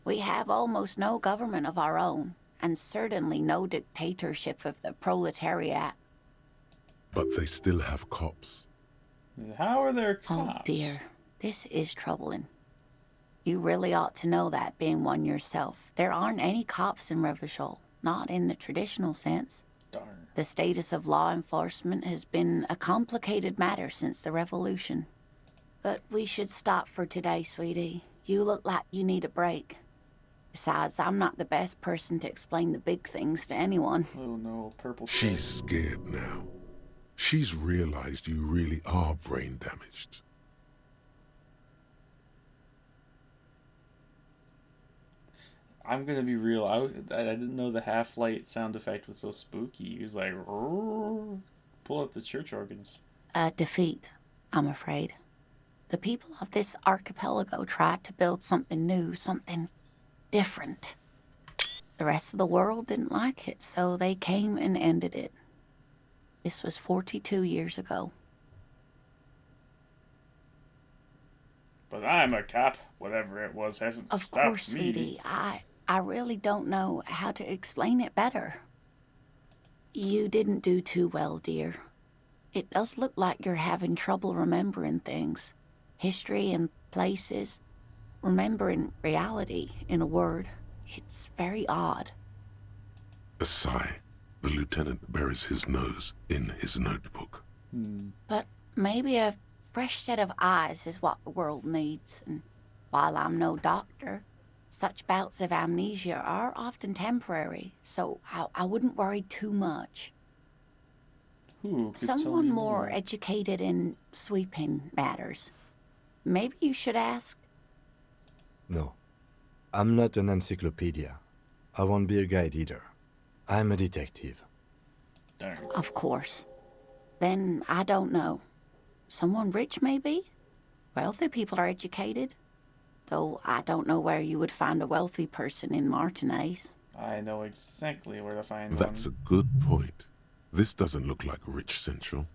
We have almost no government of our own, and certainly no dictatorship of the proletariat. But they still have cops. How are there cops? Oh dear, this is troubling. You really ought to know that, being one yourself. There aren't any cops in Revachol, not in the traditional sense. Darn. The status of law enforcement has been a complicated matter since the revolution. But we should stop for today, sweetie. You look like you need a break. Besides, I'm not the best person to explain the big things to anyone. Oh no, purple. She's scared now. She's realized you really are brain damaged. I'm gonna be real. I didn't know the half-light sound effect was so spooky. He was like, "Roar." Pull out the church organs. A defeat, I'm afraid. The people of this archipelago tried to build something new, something different. The rest of the world didn't like it, so they came and ended it. This was 42 years ago. But I'm a cop. Whatever it was hasn't Of stopped course, me. sweetie. I really don't know how to explain it better. You didn't do too well, dear. It does look like you're having trouble remembering things. History and places. Remembering reality, in a word. It's very odd. A sigh. The lieutenant buries his nose in his notebook. But maybe a fresh set of eyes is what the world needs. And while I'm no doctor, such bouts of amnesia are often temporary, so I wouldn't worry too much. Who could tell Someone me more educated in sweeping matters. Maybe you should ask. No. I'm not an encyclopedia. I won't be a guide either. I'm a detective. Darn. Of course. Then I don't know. Someone rich, maybe? Wealthy people are educated. Though I don't know where you would find a wealthy person in Martinez. I know exactly where to find That's one. a good point. This doesn't look like Rich Central.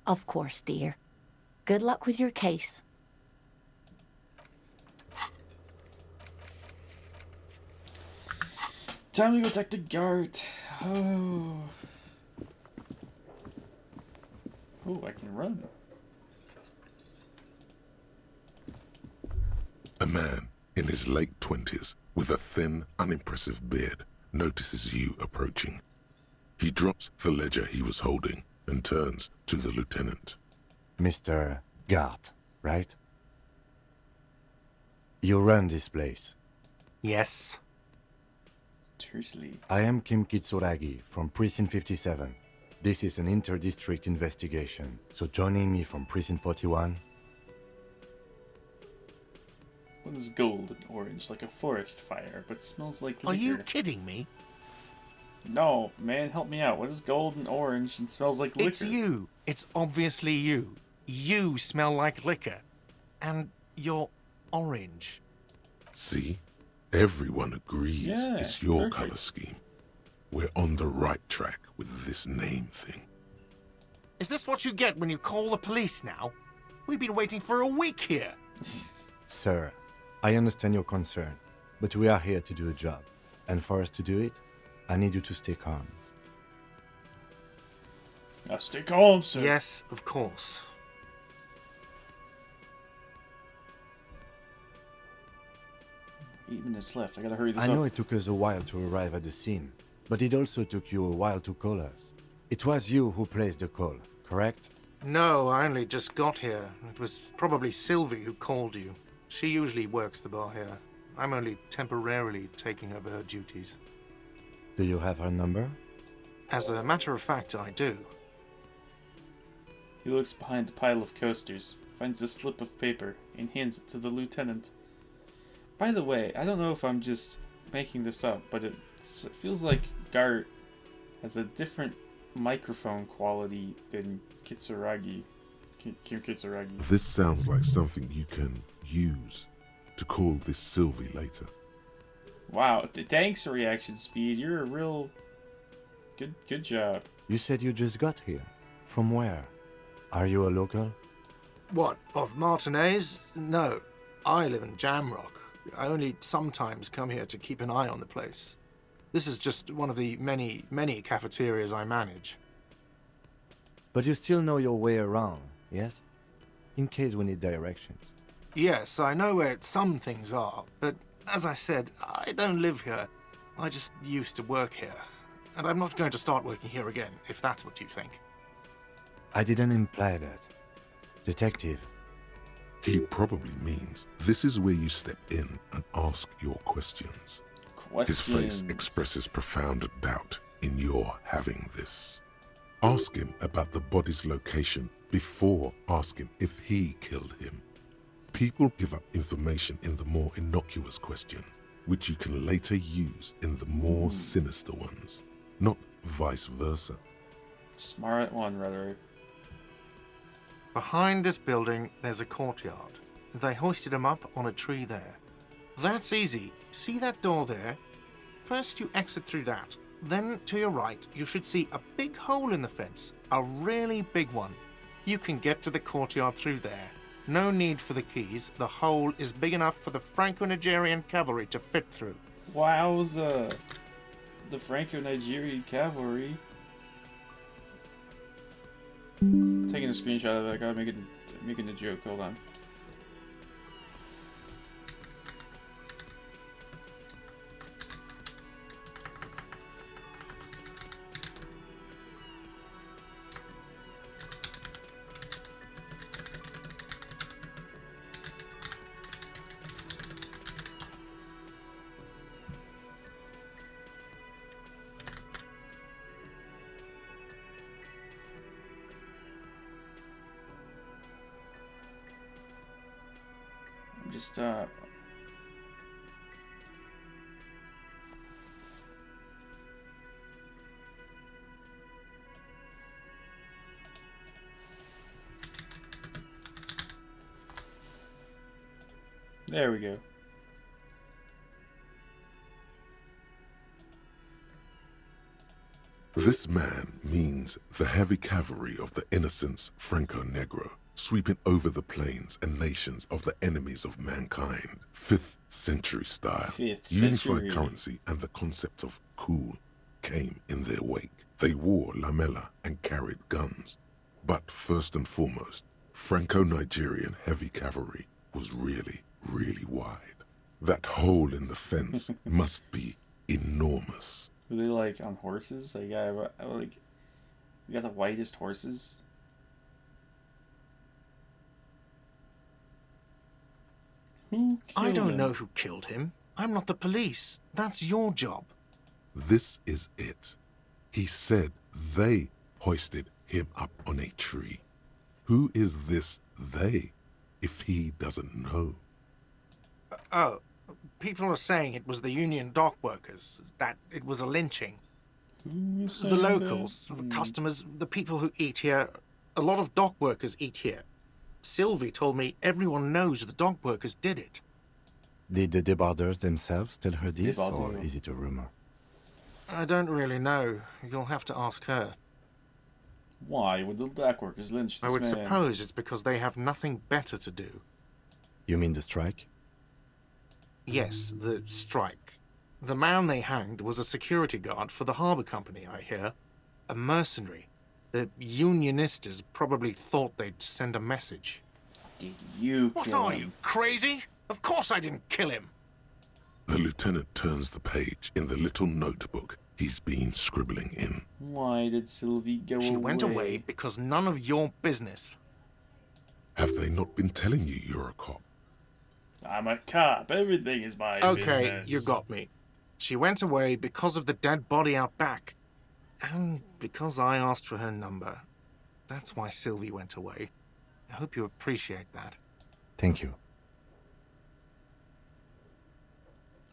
Of course, dear. Good luck with your case. Time to go talk to Gart. Oh. Oh, I can run. A man in his late 20s with a thin, unimpressive beard notices you approaching. He drops the ledger he was holding and turns to the lieutenant. Mr. Gart, right? You run this place. Yes. Tersely. I am Kim Kitsuragi from Precinct 57. This is an inter-district investigation, so joining me from Precinct 41... What is gold and orange, like a forest fire, but smells like liquor? Are you kidding me? No, man, help me out. What is gold and orange and smells like liquor? It's you. It's obviously you. You smell like liquor. And you're orange. See? Everyone agrees Yeah, it's your perfect. color scheme. We're on the right track with this name thing. Is this what you get when you call the police now? We've been waiting for a week here. Sir, I understand your concern, but we are here to do a job. And for us to do it, I need you to stay calm. Now stay calm, sir. Yes, of course. 8 minutes left. I gotta hurry this I up. know it took us a while to arrive at the scene, but it also took you a while to call us. It was you who placed the call, correct? No, I only just got here. It was probably Sylvie who called you. She usually works the bar here. I'm only temporarily taking over her duties. Do you have her number? As a matter of fact, I do. He looks behind a pile of coasters, finds a slip of paper, and hands it to the lieutenant. By the way, I don't know if I'm just making this up, but it feels like Gart has a different microphone quality than Kitsuragi. Kim Kitsuragi. This sounds like something you can use to call this Sylvie later. Wow, thanks reaction speed. You're a real good job. You said you just got here. From where? Are you a local? What, of Martinez? No, I live in Jamrock. I only sometimes come here to keep an eye on the place. This is just one of the many, many cafeterias I manage. But you still know your way around, yes? In case we need directions. Yes, I know where some things are, but as I said, I don't live here. I just used to work here. And I'm not going to start working here again, if that's what you think. I didn't imply that. Detective, He probably means this is where you step in and ask your questions. His face expresses profound doubt in your having this. Ask him about the body's location before asking if he killed him. People give up information in the more innocuous questions, which you can later use in the more sinister ones, not vice versa. Smart one, Rhetoric. Behind this building, there's a courtyard. They hoisted him up on a tree there. That's easy. See that door there? First you exit through that. Then to your right, you should see a big hole in the fence. A really big one. You can get to the courtyard through there. No need for the keys. The hole is big enough for the Franco-Nigerian cavalry to fit through. Wowza. The Franco-Nigerian cavalry. Taking a screenshot of it. I gotta making the joke. Hold on. Just There we go. This man means the heavy cavalry of the innocents Franco Negro, sweeping over the plains and nations of the enemies of mankind. 5th century style. 5th Unified century. currency and the concept of cool came in their wake. They wore lamella and carried guns. But first and foremost, Franco-Nigerian heavy cavalry was really, really wide. That hole in the fence must be enormous. Were they like on horses? Like, you got the whitest horses. Who killed I don't him? know who killed him. I'm not the police. That's your job. This is it. He said they hoisted him up on a tree. Who is this they, if he doesn't know? Oh, people are saying it was the union dock workers, that it was a lynching. Who's The saying locals, that? the customers, the people who eat here, a lot of dock workers eat here. Sylvie told me everyone knows the dock workers did it. Did the debarders themselves tell her this, or Debardeur. is it a rumor? I don't really know. You'll have to ask her. Why would the black workers lynch this I would man? suppose it's because they have nothing better to do. You mean the strike? Yes, the strike. The man they hanged was a security guard for the harbour company, I hear. A mercenary. The unionistas probably thought they'd send a message. Did you What kill are him? you, crazy? Of course I didn't kill him. The lieutenant turns the page in the little notebook he's been scribbling in. Why did Sylvie go away? She went away because none of your business. Have they not been telling you you're a cop? I'm a cop. Everything is my Okay, business. you got me. She went away because of the dead body out back. And because I asked for her number. That's why Sylvie went away. I hope you appreciate that. Thank you.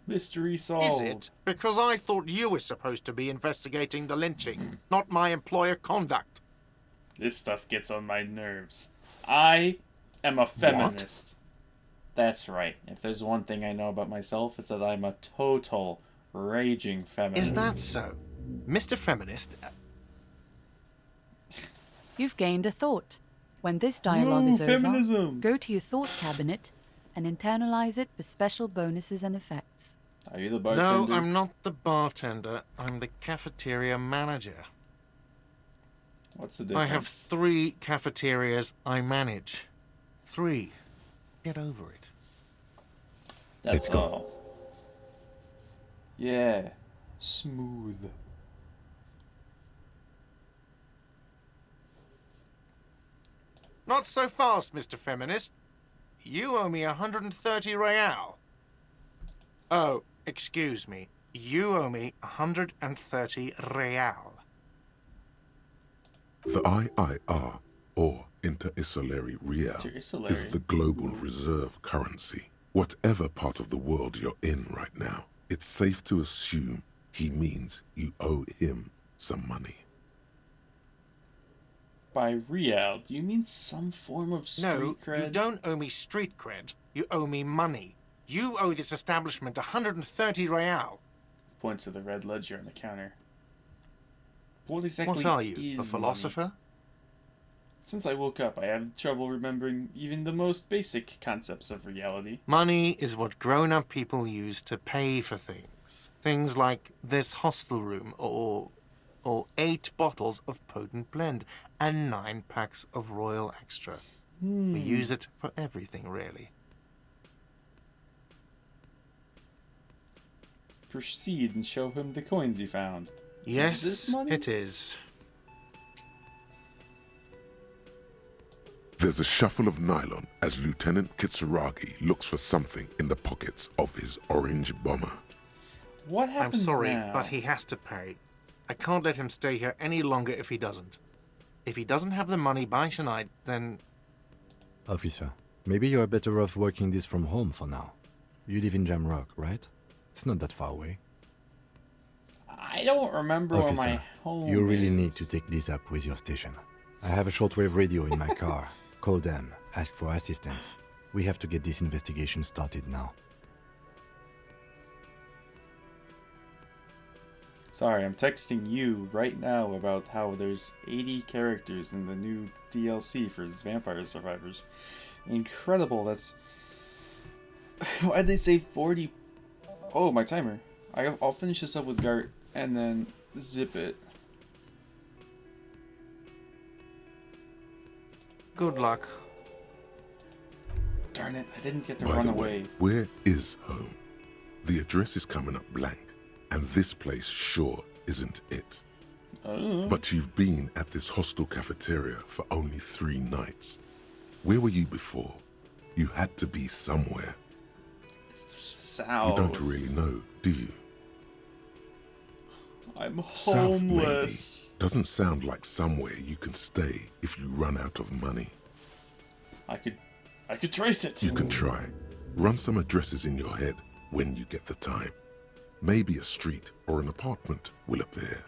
Mystery solved. Is it? Because I thought you were supposed to be investigating the lynching, not my employer conduct. This stuff gets on my nerves. I am a feminist. That's right. If there's one thing I know about myself, it's that I'm a total raging feminist. Is that so? Mr. Feminist, You've gained a thought. When this dialogue is over, feminism. go to your thought cabinet and internalize it for special bonuses and effects. Are you the bartender? no, I'm not the bartender. I'm the cafeteria manager. What's the difference? I have 3 cafeterias I manage. 3. Get over it. That's Let's go. all. Yeah. Smooth. Not so fast, Mr. Feminist. You owe me 130 real. Oh, excuse me. You owe me 130 real. The IIR, or Inter-Isolary Real, Inter-Isolary? is the global reserve currency. Whatever part of the world you're in right now, it's safe to assume he means you owe him some money. By real, do you mean some form of street No, cred? you don't owe me street cred. You owe me money. You owe this establishment 130 real. Points to the red ledger on the counter. What exactly What are you, a is philosopher? money? Since I woke up, I have trouble remembering even the most basic concepts of reality. Money is what grown-up people use to pay for things. Things like this hostel room, or 8 bottles of potent blend, and 9 packs of Royal Extra. We use it for everything, really. Proceed and show him the coins you found. Yes, this money? it is. There's a shuffle of nylon as Lieutenant Kitsuragi looks for something in the pockets of his orange bomber. What I'm happens sorry, now? but he has to pay. I can't let him stay here any longer if he doesn't. If he doesn't have the money by tonight, then... Officer, maybe you are better off working this from home for now. You live in Jamrock, right? It's not that far away. I don't remember where my Officer, home you really is. need to take this up with your station. I have a shortwave radio in my car. Call them, ask for assistance. We have to get this investigation started now. Sorry, I'm texting you right now about how there's 80 characters in the new DLC for Vampire Survivors. Incredible, that's... Why'd they say 40? Oh, my timer. I'll finish this up with Gart and then zip it. Good luck. Darn it, I didn't get to By run the away. way, where is home? The address is coming up blank, and this place sure isn't it. But you've been at this hostel cafeteria for only 3 nights. Where were you before? You had to be somewhere. South. You don't really know, do you? I'm South, maybe. homeless. Doesn't sound like somewhere you can stay if you run out of money. I could trace it. You can try. Run some addresses in your head when you get the time. Maybe a street or an apartment will appear.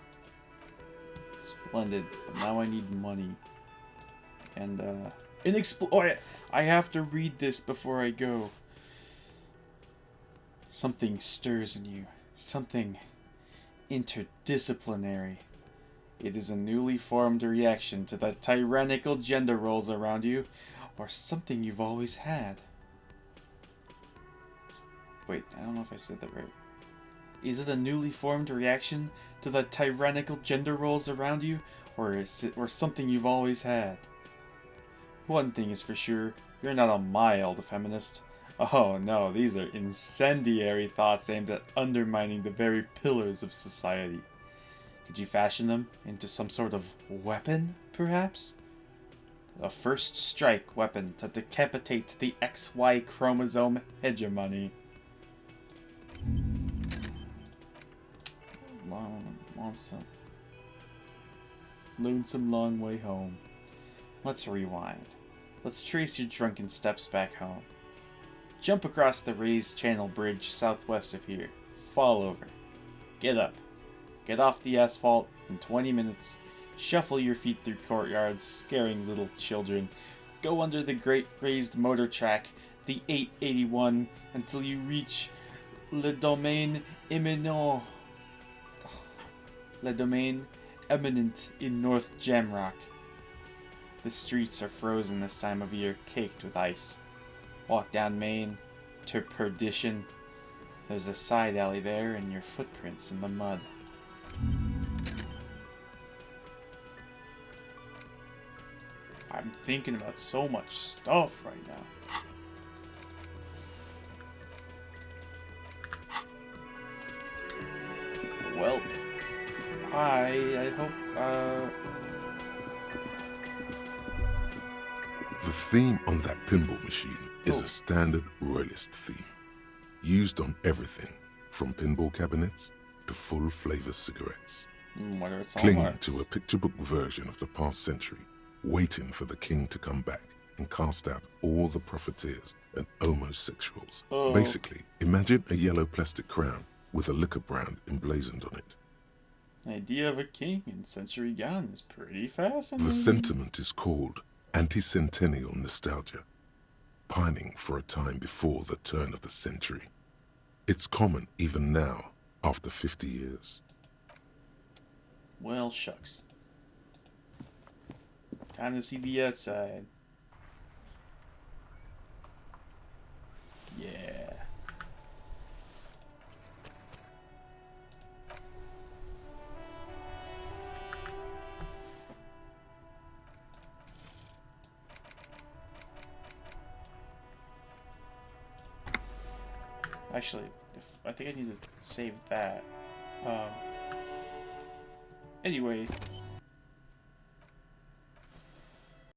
Splendid. But now I need money. And, I have to read this before I go. Something stirs in you. Something interdisciplinary. It is a newly formed reaction to the tyrannical gender roles around you, or something you've always had. Wait, I don't know if I said that right. Is it a newly formed reaction to the tyrannical gender roles around you, or is it something you've always had? One thing is for sure, you're not a mild feminist. Oh no, these are incendiary thoughts aimed at undermining the very pillars of society. Could you fashion them into some sort of weapon, perhaps? A first strike weapon to decapitate the XY chromosome hegemony. Lonesome long way home. Let's rewind. Let's trace your drunken steps back home. Jump across the raised channel bridge southwest of here. Fall over. Get up. Get off the asphalt in 20 minutes. Shuffle your feet through courtyards, scaring little children. Go under the great raised motor track, the 881, until you reach Le Domaine Eminent. Le Domaine Eminent in North Jamrock. The streets are frozen this time of year, caked with ice. Walk down Main to Perdition. There's a side alley there and your footprints in the mud. I'm thinking about so much stuff right now. Well, I hope, The theme on that pinball machine is a standard royalist theme, used on everything from pinball cabinets to full-flavor cigarettes. whether it's Clinging Hallmarks. to a picture book version of the past century, waiting for the king to come back and cast out all the profiteers and homosexuals. Oh. Basically, imagine a yellow plastic crown with a liquor brand emblazoned on it. The idea of a king in century gone is pretty fascinating. The sentiment is called anti-centennial nostalgia, pining for a time before the turn of the century. It's common even now, after 50 years. Well, shucks. Time to see the outside. Yeah. Actually, I think I need to save that. Anyway,